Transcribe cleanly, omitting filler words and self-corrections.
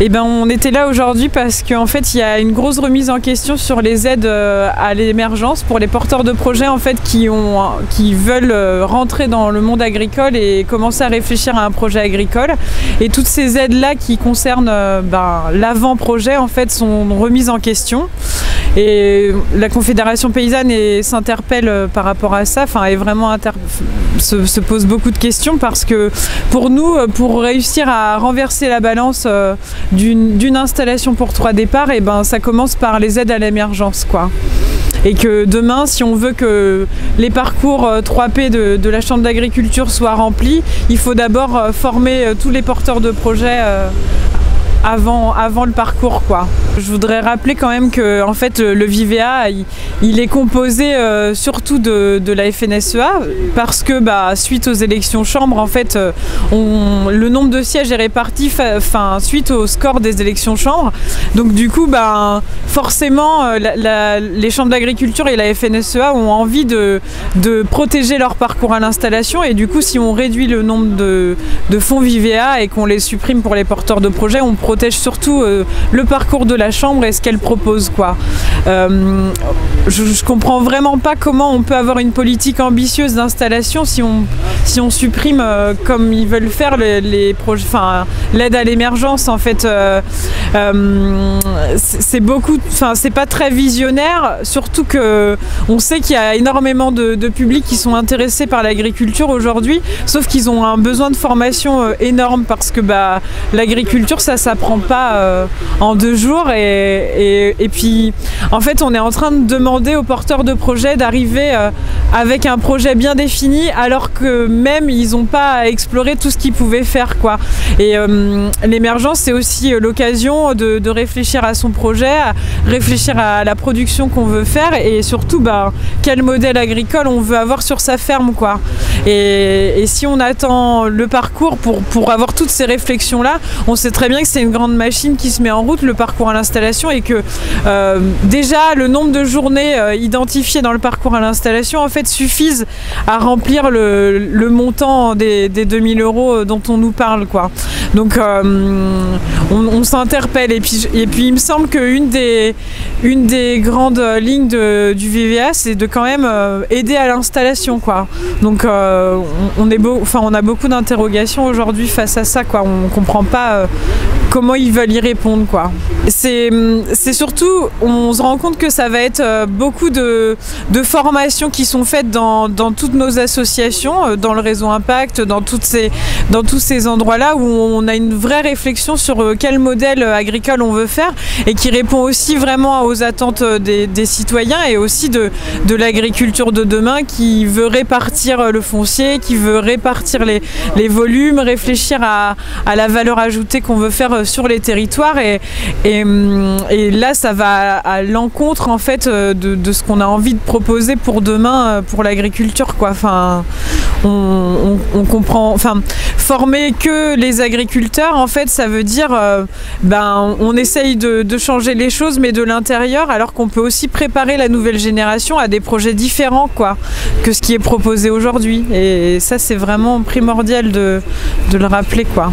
Eh ben, on était là aujourd'hui parce qu'en fait, il y a une grosse remise en question sur les aides à l'émergence pour les porteurs de projets en fait, qui veulent rentrer dans le monde agricole et commencer à réfléchir à un projet agricole. Et toutes ces aides-là qui concernent l'avant-projet en fait, sont remises en question. Et la Confédération paysanne s'interpelle par rapport à ça, est vraiment se pose beaucoup de questions parce que pour nous, pour réussir à renverser la balance d'une installation pour 3 départs, et ça commence par les aides à l'émergence, quoi. Et que demain, si on veut que les parcours 3P de la Chambre d'agriculture soient remplis, il faut d'abord former tous les porteurs de projets avant le parcours, quoi. Je voudrais rappeler quand même que en fait, le Vivea il est composé surtout de la FNSEA parce que suite aux élections chambres en fait le nombre de sièges est réparti suite au score des élections chambres, donc du coup forcément les chambres d'agriculture et la FNSEA ont envie de protéger leur parcours à l'installation, et du coup si on réduit le nombre de fonds Vivea et qu'on les supprime pour les porteurs de projets, on protège surtout le parcours de la chambre et ce qu'elle propose, quoi. Je comprends vraiment pas comment on peut avoir une politique ambitieuse d'installation si on supprime comme ils veulent faire les projets, l'aide à l'émergence en fait. C'est pas très visionnaire, surtout que on sait qu'il y a énormément de publics qui sont intéressés par l'agriculture aujourd'hui, sauf qu'ils ont un besoin de formation énorme parce que l'agriculture ça s'apprend pas en 2 jours, et puis en fait on est en train de demander aux porteurs de projets d'arriver avec un projet bien défini alors que même ils n'ont pas exploré tout ce qu'ils pouvaient faire, quoi. Et l'émergence c'est aussi l'occasion de réfléchir à son projet, à réfléchir à la production qu'on veut faire et surtout quel modèle agricole on veut avoir sur sa ferme, quoi. Et si on attend le parcours pour avoir toutes ces réflexions là, on sait très bien que c'est une grande machine qui se met en route, le parcours à l'installation, et que déjà le nombre de journées identifiées dans le parcours à l'installation en fait suffisent à remplir le montant des 2000 € dont on nous parle, quoi. Donc on s'interpelle, et puis il me semble qu'une des grandes lignes du Vivea c'est de quand même aider à l'installation, quoi. Donc on a beaucoup d'interrogations aujourd'hui face à ça, quoi. On comprend pas comment ils veulent y répondre, quoi. C'est surtout, on se rend compte que ça va être beaucoup de formations qui sont faites dans toutes nos associations, dans le réseau Impact, dans tous ces endroits-là où on a une vraie réflexion sur quel modèle agricole on veut faire et qui répond aussi vraiment aux attentes des citoyens et aussi de l'agriculture de demain qui veut répartir le foncier, qui veut répartir les volumes, réfléchir à la valeur ajoutée qu'on veut faire sur les territoires, et là ça va à l'encontre en fait de ce qu'on a envie de proposer pour demain pour l'agriculture, quoi. On comprend, former que les agriculteurs en fait ça veut dire on essaye de changer les choses mais de l'intérieur, alors qu'on peut aussi préparer la nouvelle génération à des projets différents, quoi, que ce qui est proposé aujourd'hui, et ça c'est vraiment primordial de le rappeler, quoi.